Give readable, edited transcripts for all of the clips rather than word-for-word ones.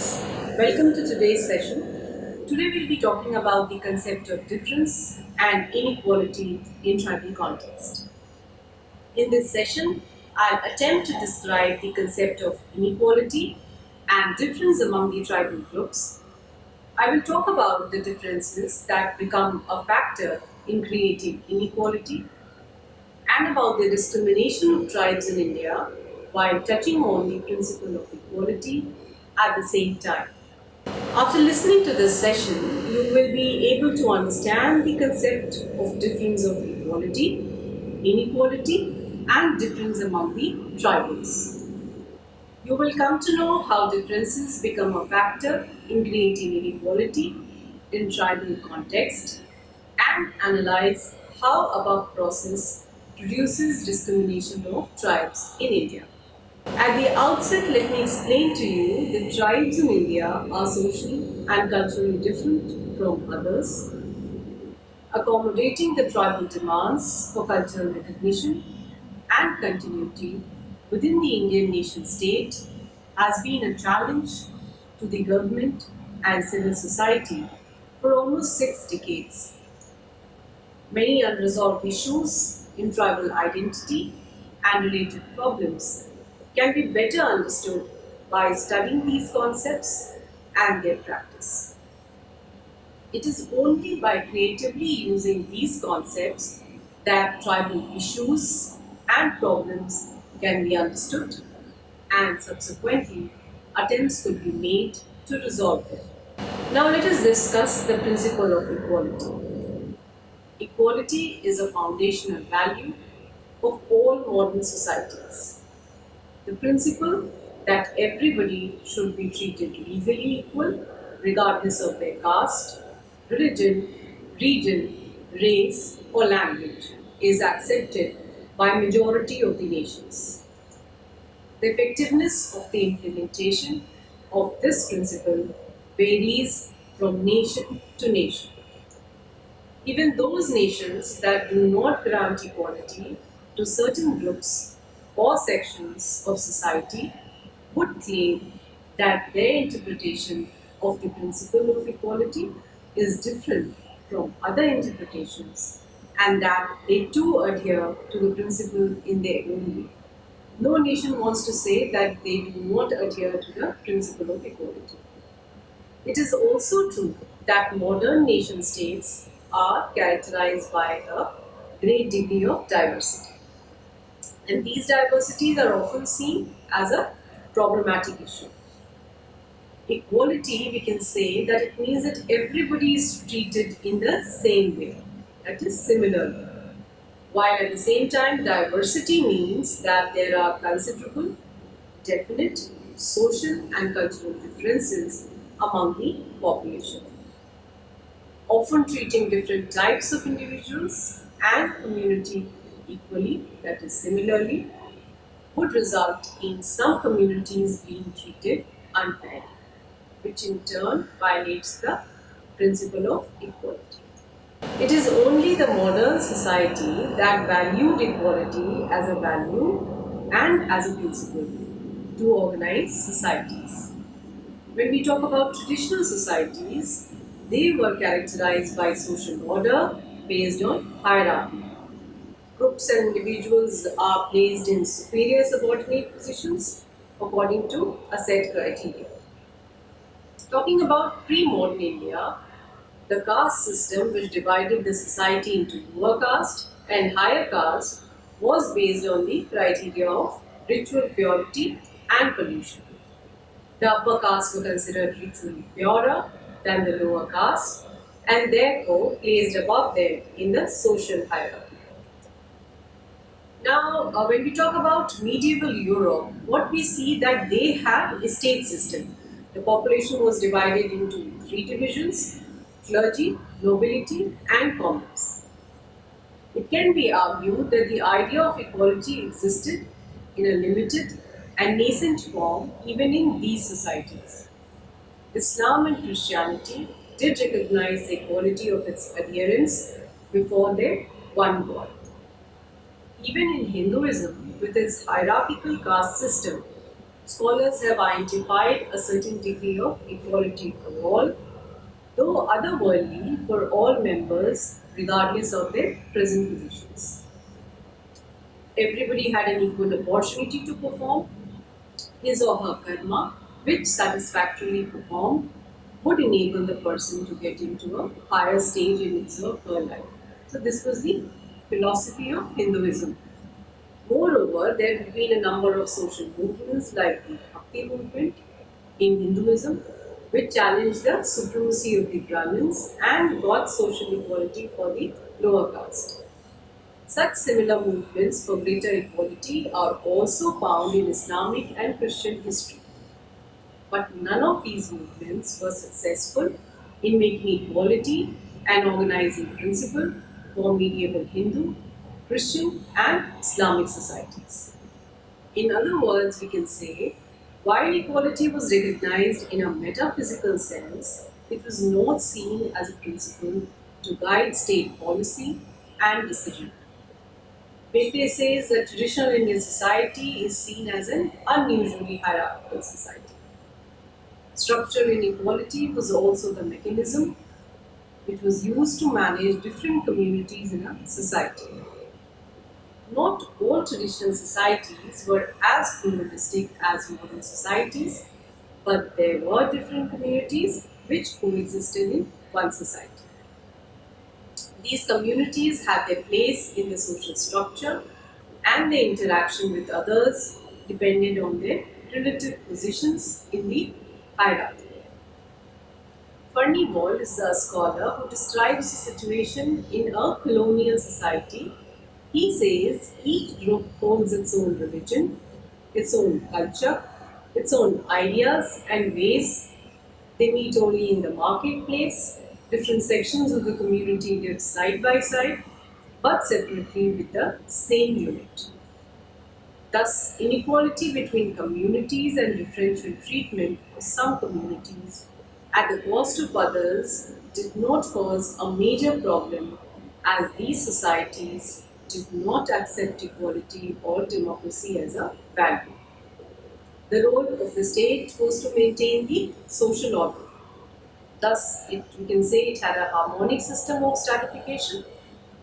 viewers, welcome to today's session. Today we'll be talking about the concept of difference and inequality in tribal context. In this session, I'll attempt to describe the concept of inequality and difference among the tribal groups. I will talk about the differences that become a factor in creating inequality and about the discrimination of tribes in India while touching on the principle of equality at the same time. After listening to this session, you will be able to understand the concept of difference of equality, inequality, and difference among the tribals. You will come to know how differences become a factor in creating inequality in tribal context and analyze how above process produces discrimination of tribes in India. At the outset, let me explain to you that tribes in India are socially and culturally different from others, accommodating the tribal demands for cultural recognition and continuity within the Indian nation state has been a challenge to the government and civil society for almost 6 decades. Many unresolved issues in tribal identity and related problems can be better understood by studying these concepts and their practice. It is only by creatively using these concepts that tribal issues and problems can be understood and subsequently attempts could be made to resolve them. Now let us discuss the principle of equality. Equality is a foundational value of all modern societies. The principle that everybody should be treated legally equal regardless of their caste, religion, region, race, or language is accepted by majority of the nations. The effectiveness of the implementation of this principle varies from nation to nation. Even those nations that do not grant equality to certain groups or sections of society would claim that their interpretation of the principle of equality is different from other interpretations and that they too adhere to the principle in their own way. No nation wants to say that they do not adhere to the principle of equality. It is also true that modern nation states are characterized by a great degree of diversity. And these diversities are often seen as a problematic issue. Equality, we can say that it means that everybody is treated in the same way, that is similar. While at the same time, diversity means that there are considerable, definite social and cultural differences among the population, often treating different types of individuals and community equally, that is similarly, would result in some communities being treated unfairly, which in turn violates the principle of equality. It is only the modern society that valued equality as a value and as a principle to organize societies. When we talk about traditional societies, they were characterized by social order based on hierarchy. Groups and individuals are placed in superior subordinate positions according to a set criteria. Talking about pre modern India, the caste system, which divided the society into lower caste and higher caste, was based on the criteria of ritual purity and pollution. The upper caste were considered ritually purer than the lower caste and therefore placed above them in the social hierarchy. Now, when we talk about medieval Europe, what we see that they had a state system. The population was divided into three divisions: clergy, nobility, and commons. It can be argued that the idea of equality existed in a limited and nascent form even in these societies. Islam and Christianity did recognize the equality of its adherents before their one God. Even in Hinduism, with its hierarchical caste system, Scholars have identified a certain degree of equality for all, though otherworldly for all members, regardless of their present positions. Everybody had an equal opportunity to perform his or her karma, which satisfactorily performed would enable the person to get into a higher stage in his or her life. So, this was the philosophy of Hinduism. Moreover, there have been a number of social movements like the Bhakti movement in Hinduism, which challenged the supremacy of the Brahmins and got social equality for the lower caste. Such similar movements for greater equality are also found in Islamic and Christian history. But none of these movements were successful in making equality an organizing principle for medieval Hindu, Christian, and Islamic societies. In other words, we can say, while equality was recognized in a metaphysical sense, it was not seen as a principle to guide state policy and decision. Bhakti says that traditional Indian society is seen as an unusually hierarchical society. Structural inequality was also the mechanism which was used to manage different communities in a society. Not all traditional societies were as pluralistic as modern societies, but there were different communities which coexisted in one society. These communities had their place in the social structure and their interaction with others depended on their relative positions in the hierarchy. Furnivall is a scholar who describes the situation in a colonial society. He says each group holds its own religion, its own culture, its own ideas and ways. They meet only in the marketplace. Different sections of the community live side by side, but separately with the same unit. Thus, inequality between communities and differential treatment for some communities at the cost of others did not cause a major problem as these societies did not accept equality or democracy as a value. The role of the state was to maintain the social order. Thus, we can say it had a harmonic system of stratification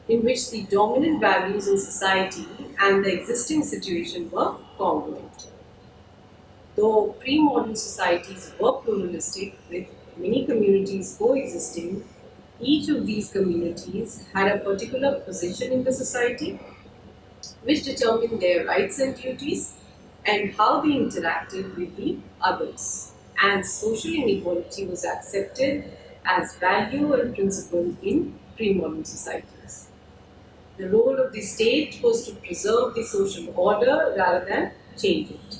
in which the dominant values in society and the existing situation were congruent. Though pre modern societies were pluralistic with many communities coexisting, each of these communities had a particular position in the society which determined their rights and duties and how they interacted with the others. And social inequality was accepted as value and principle in pre modern societies. The role of the state was to preserve the social order rather than change it.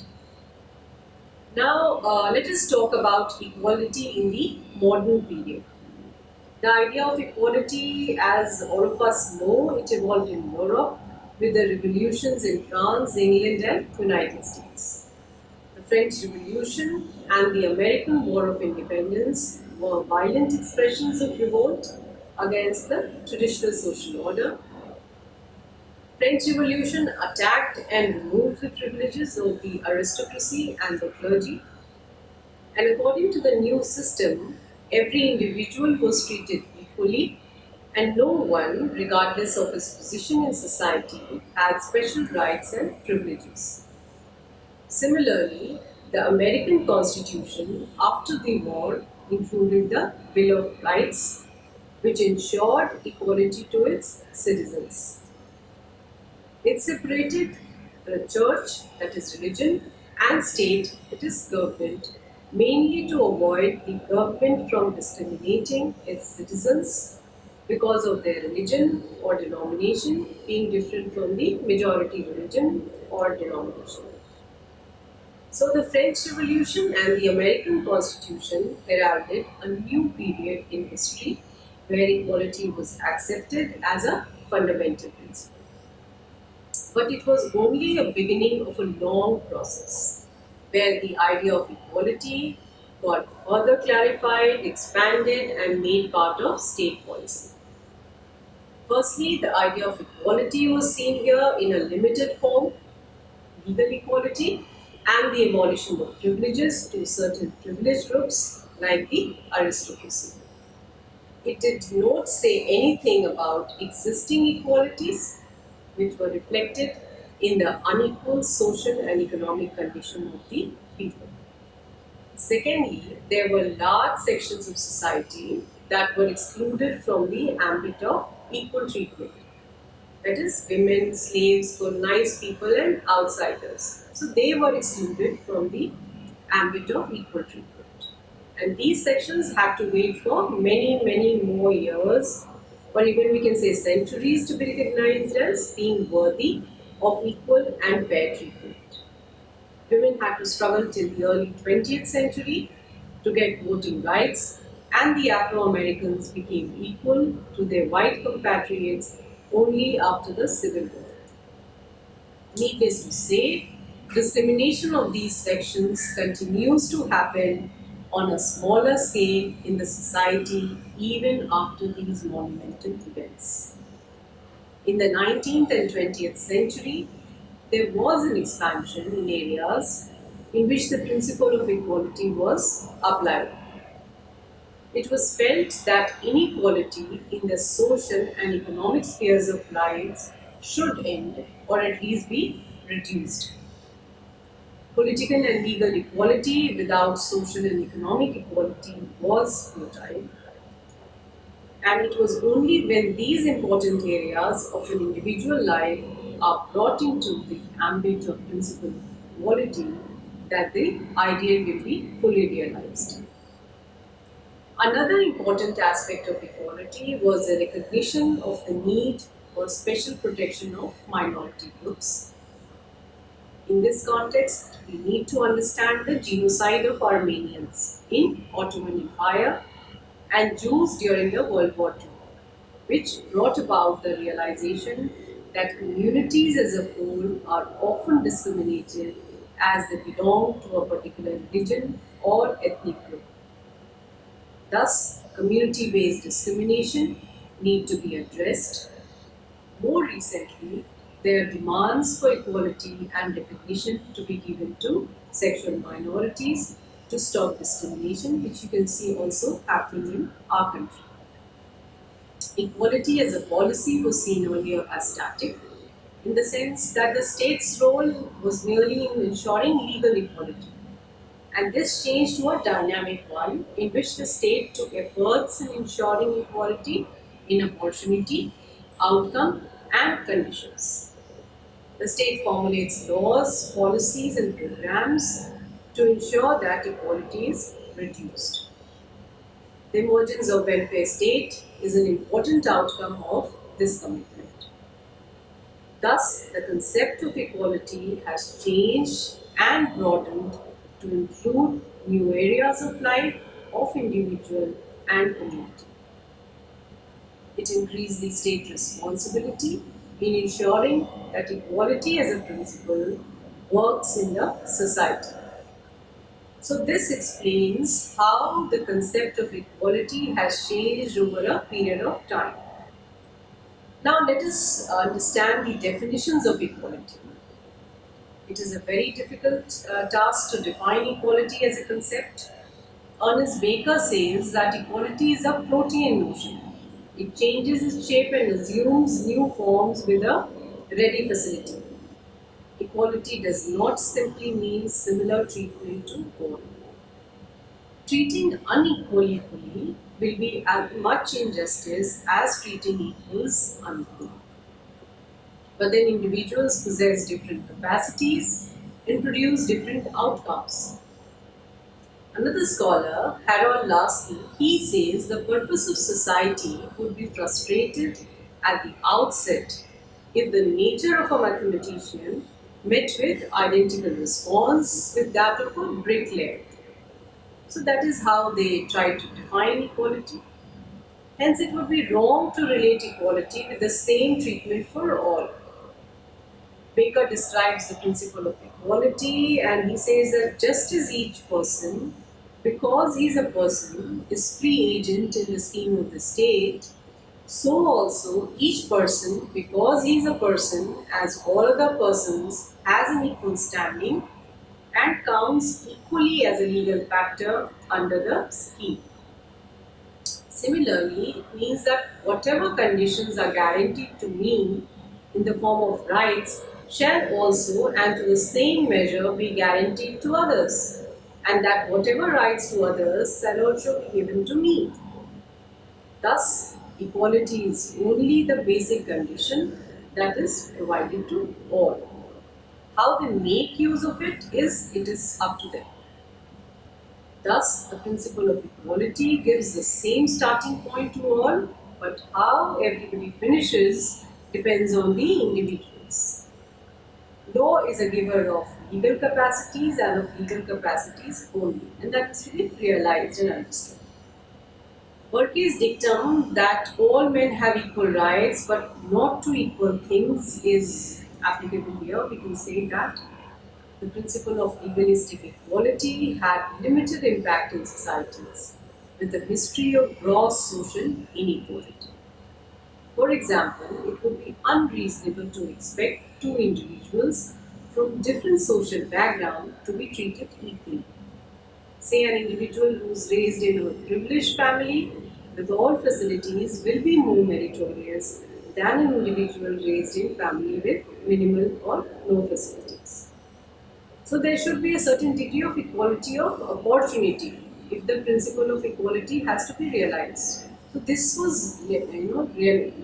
Now, let us talk about equality in the modern period. The idea of equality, as all of us know, it evolved in Europe with the revolutions in France, England, and United States. The French Revolution and the American War of Independence were violent expressions of revolt against the traditional social order. French Revolution attacked and removed the privileges of the aristocracy and the clergy. And according to the new system, every individual was treated equally, and no one, regardless of his position in society, had special rights and privileges. Similarly, the American Constitution after the war included the Bill of Rights, which ensured equality to its citizens. It separated the church, that is religion, and state, that is government, mainly to avoid the government from discriminating its citizens because of their religion or denomination being different from the majority religion or denomination. So, the French Revolution and the American Constitution heralded a new period in history where equality was accepted as a fundamental principle. But it was only a beginning of a long process where the idea of equality got further clarified, expanded, and made part of state policy. Firstly, the idea of equality was seen here in a limited form, legal equality. and the abolition of privileges to certain privileged groups like the aristocracy. It did not say anything about existing equalities, which were reflected in the unequal social and economic condition of the people. Secondly, there were large sections of society that were excluded from the ambit of equal treatment. That is, women, slaves, colonized people, and outsiders. So they were excluded from the ambit of equal treatment. And these sections had to wait for many, many more years, or even we can say centuries, to be recognized as being worthy of equal and fair treatment. Women had to struggle till the early 20th century to get voting rights, and the Afro Americans became equal to their white compatriots only after the Civil War. Needless to say, discrimination of these sections continues to happen on a smaller scale in the society even after these monumental events. In the 19th and 20th century, there was an expansion in areas in which the principle of equality was applied. It was felt that inequality in the social and economic spheres of life should end or at least be reduced. Political and legal equality without social and economic equality was futile, and it was only when these important areas of an individual life are brought into the ambit of principle of equality that the ideal will be fully realized. Another important aspect of equality was the recognition of the need for special protection of minority groups. In this context, we need to understand the genocide of Armenians in Ottoman Empire and Jews during the World War II, which brought about the realization that communities as a whole are often discriminated as they belong to a particular religion or ethnic group. Thus, community-based discrimination need to be addressed. More recently, there are demands for equality and recognition to be given to sexual minorities to stop discrimination, which you can see also happening in our country. Equality as a policy was seen earlier as static, in the sense that the state's role was merely in ensuring legal equality. And this changed to a dynamic one in which the state took efforts in ensuring equality in opportunity, outcome, and conditions. The state formulates laws, policies, and programs to ensure that equality is reduced. The emergence of welfare state is an important outcome of this commitment. Thus, the concept of equality has changed and broadened to include new areas of life of individual and community. It increased the state responsibility in ensuring that equality as a principle works in the society. So, this explains how the concept of equality has changed over a period of time. Now, let us understand the definitions of equality. It is a very difficult task to define equality as a concept. Ernest Baker says that equality is a protean notion. It changes its shape and assumes new forms with a ready facility. Equality does not simply mean similar treatment to all. Treating unequally equally will be as much injustice as treating equals unequally. But then individuals possess different capacities and produce different outcomes. Another scholar, Harold Lasky, he says the purpose of society would be frustrated at the outset if the nature of a mathematician met with identical response with that of a bricklayer. So that is how they try to define equality. Hence, it would be wrong to relate equality with the same treatment for all. Baker describes the principle of equality and he says that just as each person, because he is a person, is free agent in the scheme of the state, so also each person, because he is a person, as all other persons, has an equal standing and counts equally as a legal factor under the scheme. Similarly, it means that whatever conditions are guaranteed to me in the form of rights shall also and to the same measure be guaranteed to others, and that whatever rights to others shall also be given to me. Thus, equality is only the basic condition that is provided to all. How they make use of it is up to them. Thus, the principle of equality gives the same starting point to all, but how everybody finishes depends on the individuals. Law is a giver of legal capacities and of legal capacities only, and that is to be realized and understood. Berkeley's dictum that all men have equal rights but not to equal things is applicable here. We can say that the principle of legalistic equality had limited impact in societies with a history of gross social inequality. For example, it would be unreasonable to expect two individuals from different social background to be treated equally. Say an individual who is raised in a privileged family with all facilities will be more meritorious than an individual raised in family with minimal or no facilities. So there should be a certain degree of equality of opportunity if the principle of equality has to be realized. So this was getting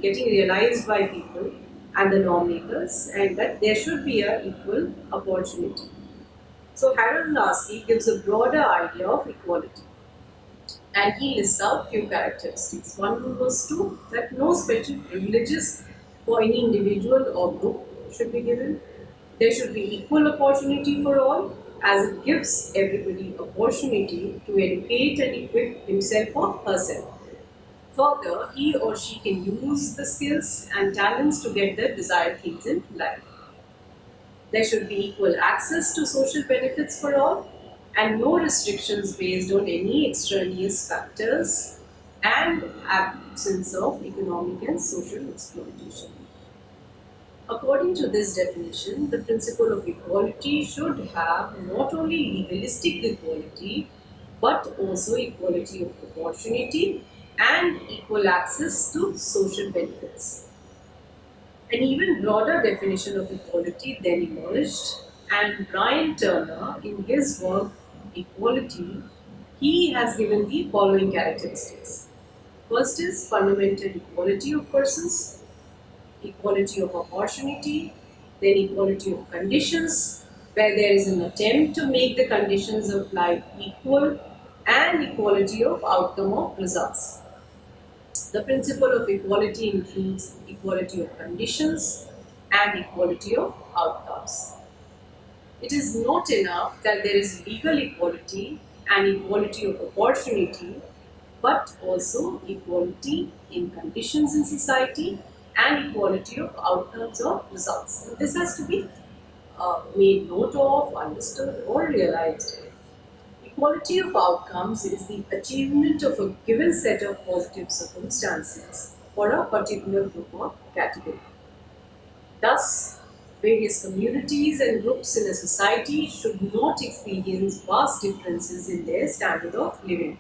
realized by people and the lawmakers, and that there should be a equal opportunity. So Harold Lasky gives a broader idea of equality, and he lists out few characteristics. One was to that no special privileges for any individual or group should be given. There should be equal opportunity for all, as it gives everybody opportunity to educate and equip himself or herself. Further, he or she can use the skills and talents to get the desired things in life. There should be equal access to social benefits for all and no restrictions based on any extraneous factors and absence of economic and social exploitation. According to this definition, the principle of equality should have not only legalistic equality but also equality of opportunity and equal access to social benefits. An even broader definition of equality then emerged, and Brian Turner, in his work Equality, he has given the following characteristics. First is fundamental equality of persons, equality of opportunity, then equality of conditions, where there is an attempt to make the conditions of life equal, and equality of outcome of results. The principle of equality includes equality of conditions and equality of outcomes. It is not enough that there is legal equality and equality of opportunity, but also equality in conditions in society and equality of outcomes or results. This has to be made note of, understood, or realized. Equality of outcomes is the achievement of a given set of positive circumstances for a particular group or category. Thus, various communities and groups in a society should not experience vast differences in their standard of living.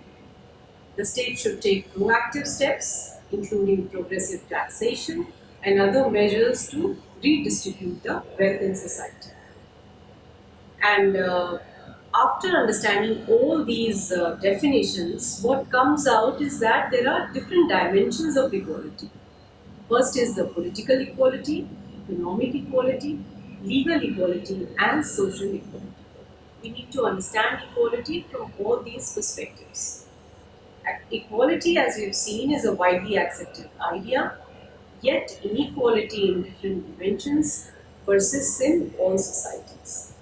The state should take proactive steps, including progressive taxation and other measures to redistribute the wealth in society. And after understanding all these definitions, what comes out is that there are different dimensions of equality. First is the political equality, economic equality, legal equality, and social equality. We need to understand equality from all these perspectives. Equality, as we've seen, is a widely accepted idea, yet inequality in different dimensions persists in all societies.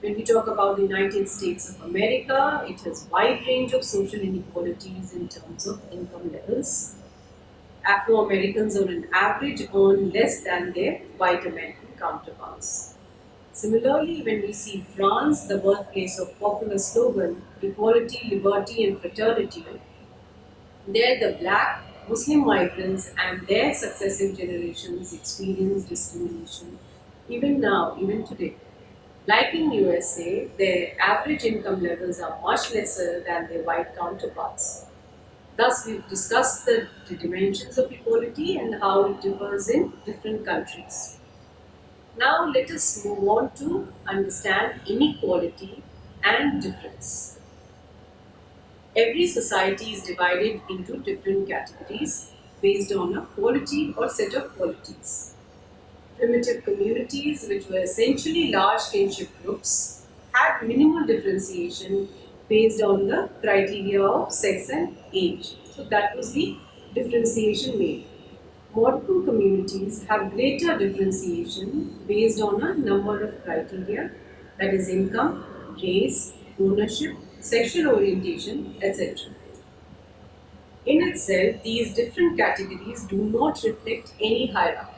When we talk about the United States of America, it has wide range of social inequalities in terms of income levels. Afro Americans on an average earn less than their white American counterparts. Similarly, when we see France, the birthplace of popular slogan equality, liberty, and fraternity, there the black Muslim migrants and their successive generations experience discrimination even now, even today. Like in USA, their average income levels are much lesser than their white counterparts. Thus, we've discussed the dimensions of equality and how it differs in different countries. Now, let us move on to understand inequality and difference. Every society is divided into different categories based on a quality or set of qualities. Primitive communities, which were essentially large kinship groups, had minimal differentiation based on the criteria of sex and age. So that was the differentiation made. Modern communities have greater differentiation based on a number of criteria, that is income, race, ownership, sexual orientation, etc. In itself, these different categories do not reflect any hierarchy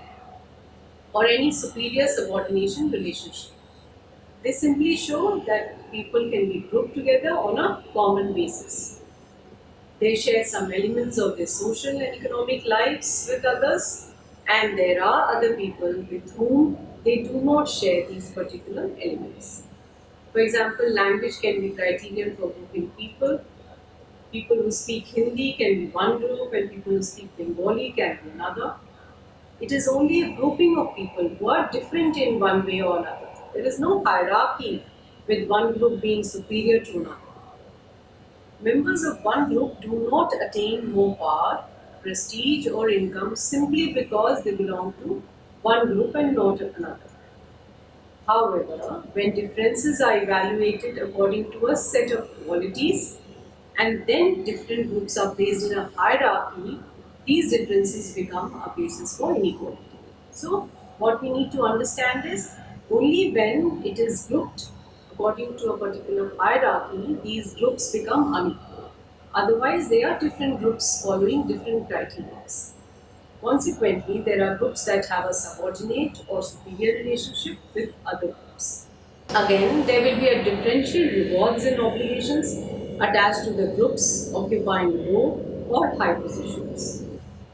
or any superior subordination relationship. They simply show that people can be grouped together on a common basis. They share some elements of their social and economic lives with others, and there are other people with whom they do not share these particular elements. For example, language can be criterion for grouping people. People who speak Hindi can be one group, and people who speak Bengali can be another. It is only a grouping of people who are different in one way or another. There is no hierarchy with one group being superior to another. Members of one group do not attain more power, prestige, or income simply because they belong to one group and not another. However, when differences are evaluated according to a set of qualities and then different groups are placed in a hierarchy, these differences become a basis for inequality. So, what we need to understand is only when it is grouped according to a particular hierarchy, these groups become unequal. Otherwise, they are different groups following different criteria. Consequently, there are groups that have a subordinate or superior relationship with other groups. Again, there will be a differential rewards and obligations attached to the groups occupying low or high positions.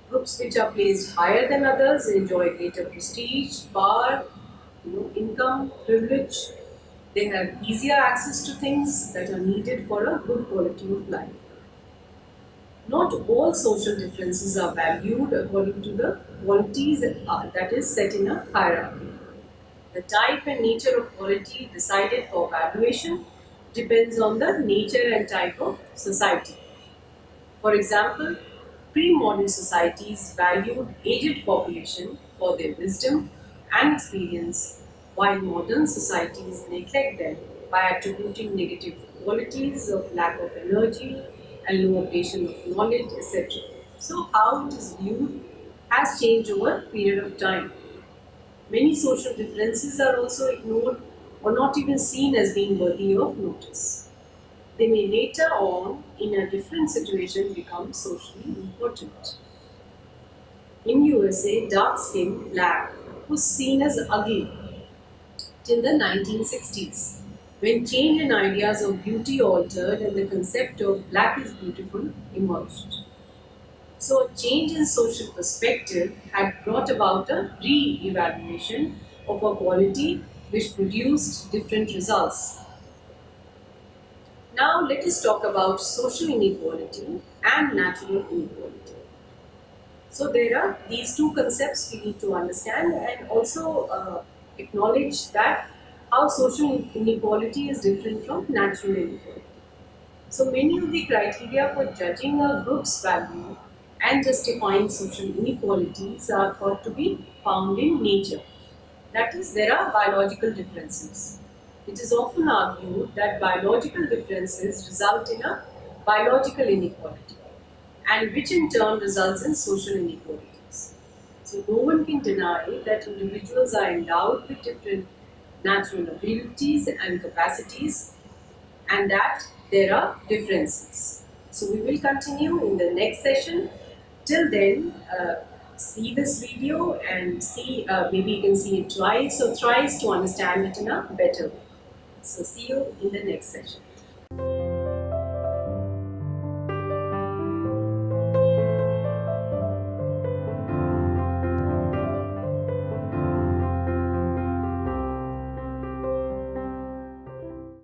Groups which are placed higher than others enjoy greater prestige, power, income, privilege. They have easier access to things that are needed for a good quality of life. Not all social differences are valued according to the qualities that is set in a hierarchy. The type and nature of quality decided for valuation depends on the nature and type of society. For example, pre-modern societies valued aged population for their wisdom and experience, while modern societies neglect them by attributing negative qualities of lack of energy and low obtain of knowledge, etc. So, how it is viewed has changed over a period of time. Many social differences are also ignored or not even seen as being worthy of notice. They may later on, in a different situation, become socially important. In USA, dark skin, black, was seen as ugly till the 1960s, when change in ideas of beauty altered and the concept of black is beautiful emerged. So, a change in social perspective had brought about a re evaluation of a quality which produced different results. Now, let us talk about social inequality and natural inequality. So, there are these two concepts we need to understand and also acknowledge that how social inequality is different from natural inequality. So many of the criteria for judging a group's value and justifying social inequalities are thought to be found in nature. That is, there are biological differences. It is often argued that biological differences result in a biological inequality, and which in turn results in social inequalities. So, no one can deny that individuals are endowed with different natural abilities and capacities and that there are differences. So we will continue in the next session. Till then, see this video and see, maybe you can see it twice or thrice to understand it in a better way. So see you in the next session.